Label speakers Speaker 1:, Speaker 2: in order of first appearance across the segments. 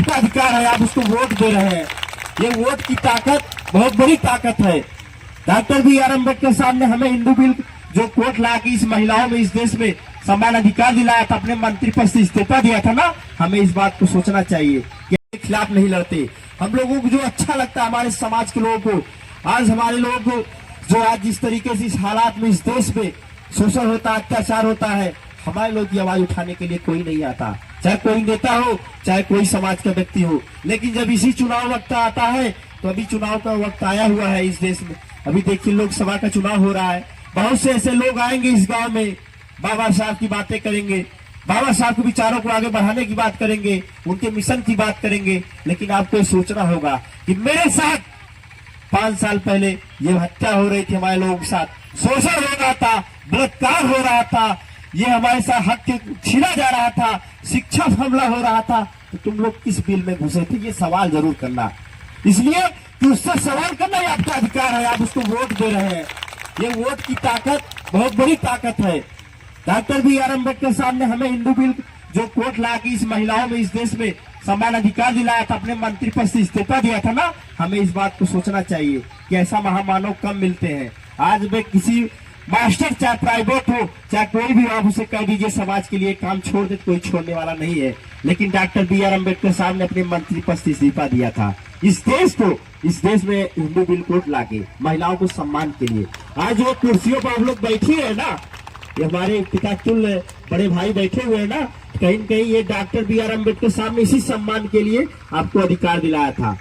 Speaker 1: आपका अधिकार है, आप उसको वोट दे रहे हैं। ये वोट की ताकत बहुत बड़ी ताकत है। डॉक्टर बी आर अम्बेडकर साहब ने हमें हिंदू बिल जो कोर्ट ला के इस महिलाओं में इस देश में समान अधिकार दिलाया था, अपने मंत्री पद से इस्तीफा दिया था ना, हमें इस बात को सोचना चाहिए कि के खिलाफ नहीं लड़ते। हम लोगों को जो अच्छा लगता है हमारे समाज के लोगों को, आज हमारे लोग जो आज जिस तरीके से इस हालात में इस देश में शोषण होता है, अत्याचार होता है, हमारे लोग की आवाज उठाने के लिए कोई नहीं आता, चाहे कोई नेता हो चाहे कोई समाज का व्यक्ति हो। लेकिन जब इसी चुनाव वक्त आता है, तो अभी चुनाव का वक्त आया हुआ है इस देश में, अभी देखिए लोकसभा का चुनाव हो रहा है, बहुत से ऐसे लोग आएंगे इस गांव में, बाबा साहब की बातें करेंगे, बाबा साहब के विचारों को आगे बढ़ाने की बात करेंगे, उनके मिशन की बात करेंगे। लेकिन आपको ये सोचना होगा कि मेरे साथ 5 साल पहले ये हत्या हो रही थी, हमारे लोगों के साथ शोषण हो रहा था, बलात्कार हो रहा था, ये हमारे साथ हक छीना जा रहा था, शिक्षा हमला हो रहा था, तो तुम लोग किस बिल में घुसे थे? ये सवाल जरूर करना, इसलिए कि उससे सवाल करना ही आपका अधिकार है, आप उसको वोट दे रहे हैं। ये वोट की ताकत बहुत बड़ी ताकत है। डॉक्टर बी आर अम्बेडकर साहब ने हमें हिंदू बिल जो कोर्ट ला के इस महिलाओं में इस देश में समान अधिकार दिलाया था, अपने मंत्री पद से इस्तीफा दिया था ना, हमें इस बात को सोचना चाहिए कि ऐसा महामानव कम मिलते हैं। आज वे किसी मास्टर चाहे प्राइवेट हो चाहे कोई भी, आप उसे कह दीजिए समाज के लिए काम छोड़ दे, कोई छोड़ने वाला नहीं है। लेकिन डॉक्टर बी आर अम्बेडकर साहब ने अपने मंत्री पद से इस्तीफा दिया था इस देश में हिंदू बिल कोर्ट लाके महिलाओं को सम्मान के लिए। आज वो कुर्सियों पर हम लोग बैठे हैं ना, ये हमारे पिता तुल्य बड़े भाई बैठे हुए हैं ना, कहीं न कहीं ये डॉक्टर बी आर अम्बेडकर साहब ने इसी सम्मान के लिए आपको अधिकार दिलाया था।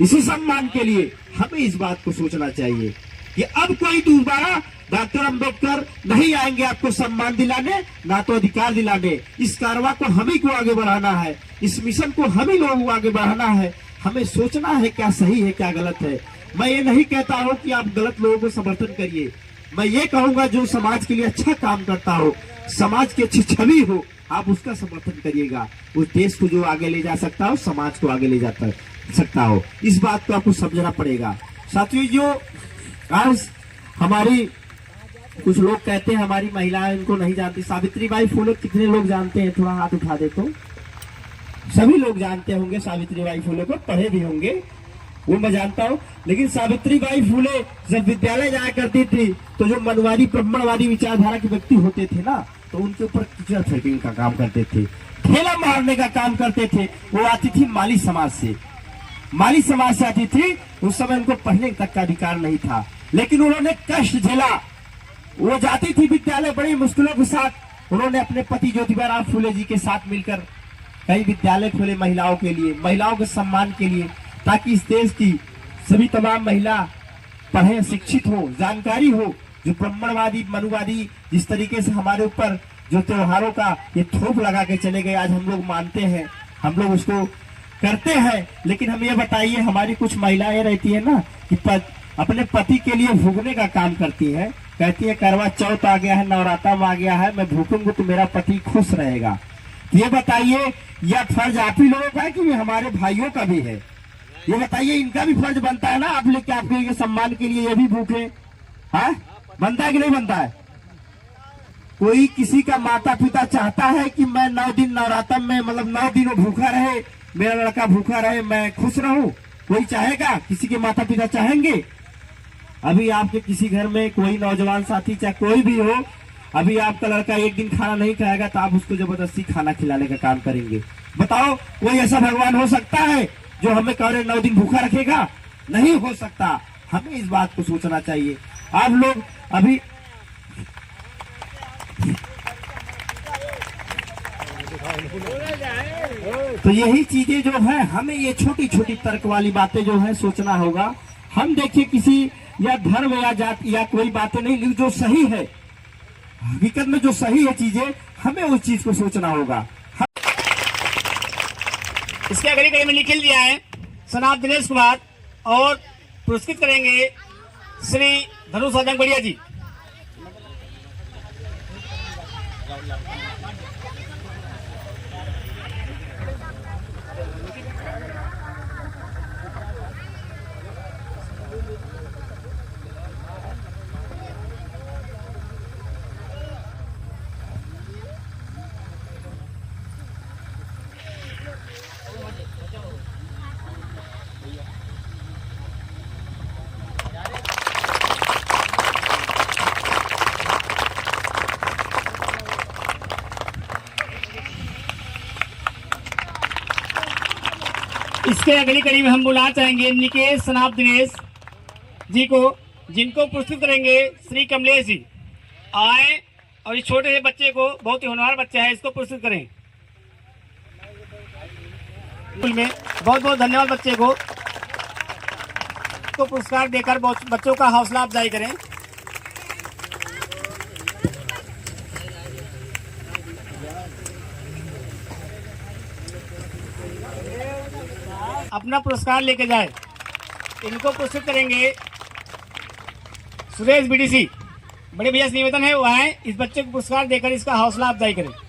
Speaker 1: इसी सम्मान के लिए हमें इस बात को सोचना चाहिए कि अब कोई दोबारा डॉक्टर अम्बेडकर नहीं आएंगे आपको सम्मान दिलाने, ना तो अधिकार दिलाने। इस कारवा को हम ही को आगे बढ़ाना है, इस मिशन को हम ही लोगों को आगे बढ़ाना है। हमें सोचना है क्या सही है क्या गलत है। मैं ये नहीं कहता हूँ कि आप गलत लोगों को समर्थन करिए, मैं ये कहूंगा जो समाज के लिए अच्छा काम करता हो, समाज की अच्छी छवि हो, आप उसका समर्थन करिएगा। उस देश को जो आगे ले जा सकता हो, समाज को आगे ले जाता सकता हो, इस बात को आपको समझना पड़ेगा। साथियों, जो आज हमारी कुछ लोग कहते हैं हमारी महिलाएं इनको नहीं जानती, सावित्री बाई फुले कितने लोग जानते हैं? थोड़ा हाथ उठा दे तो। सभी लोग जानते होंगे सावित्री बाई फुले को, पढ़े भी होंगे, वो मैं जानता हूँ। लेकिन सावित्री बाई फुले जब विद्यालय जाया करती थी, तो जो मनवादी ब्राह्मणवादी विचारधारा के व्यक्ति होते थे ना, तो उनके ऊपर कीचड़ फेंकने का काम करते थे, ठेला मारने का काम करते थे। वो आती थी माली समाज से, माली समाज से आती थी। उस समय उनको पढ़ने तक का अधिकार नहीं था, लेकिन उन्होंने कष्ट झेला। वो जाती थी विद्यालय बड़ी मुश्किलों के साथ। उन्होंने अपने पति ज्योतिबा फुले जी के साथ मिलकर कई विद्यालय खोले महिलाओं के लिए, महिलाओं के सम्मान के लिए, ताकि इस देश की सभी तमाम महिला पढ़े, शिक्षित हो, जानकारी हो। जो ब्राह्मणवादी मनुवादी जिस तरीके से हमारे ऊपर जो त्योहारों का ये थोप लगा के चले गए, आज हम लोग मानते हैं, हम लोग उसको करते हैं। लेकिन हम ये बताइए, हमारी कुछ महिलाएं रहती है ना कि अपने पति के लिए भूखने का काम करती है, कहती है करवा चौथ आ गया है, नवरात्र आ गया है, मैं भूखूंगी तो मेरा पति खुश रहेगा। ये बताइए, यह फर्ज आप ही लोगों का है कि हमारे भाइयों का भी है? ये बताइए, इनका भी फर्ज बनता है ना आप लेके आपके सम्मान के लिए ये भी भूखे? हाँ, बनता है कि नहीं बनता है? कोई किसी का माता पिता चाहता है कि मैं 9 दिन नवरात्र में, मतलब 9 दिनों भूखा रहे, मेरा लड़का भूखा रहे, मैं खुश रहूं? कोई चाहेगा? किसी के माता पिता चाहेंगे? अभी आपके किसी घर में कोई नौजवान साथी चाहे कोई भी हो, अभी आपका लड़का एक दिन खाना नहीं खाएगा तो आप उसको जबरदस्ती खाना खिलाने का काम करेंगे? बताओ, कोई ऐसा भगवान हो सकता है जो हमें कह रहे 9 दिन भूखा रखेगा? नहीं हो सकता। हमें इस बात को सोचना चाहिए। आप लोग अभी तो यही चीजें जो है, हमें ये छोटी छोटी तर्क वाली बातें जो है सोचना होगा। हम देखिए किसी या धर्म या जाति या कोई बातें नहीं, लेकिन जो सही है, हकीकत में जो सही है चीजें, हमें उस चीज को सोचना होगा।
Speaker 2: इसके अगली कड़ी में निखिल दिया है सनाब दिनेश कुमार, और पुरस्कृत करेंगे श्री धनुष साजन बढ़िया जी। इसके अगली कड़ी में हम बुलाना चाहेंगे निकेश सनाब दिनेश जी को, जिनको पुरस्कृत करेंगे श्री कमलेश जी। आए और इस छोटे से बच्चे को, बहुत ही होनहार बच्चा है, इसको पुरस्कृत करें। स्कूल में बहुत बहुत धन्यवाद बच्चे को पुरस्कार देकर बहुत बच्चों का हौसला अफजाई करें। अपना पुरस्कार लेके जाए। इनको पुरस्कृत करेंगे सुरेश बीडीसी। बड़े भैया से निवेदन है वो आए, इस बच्चे को पुरस्कार देकर इसका हौसला अफजाई करें।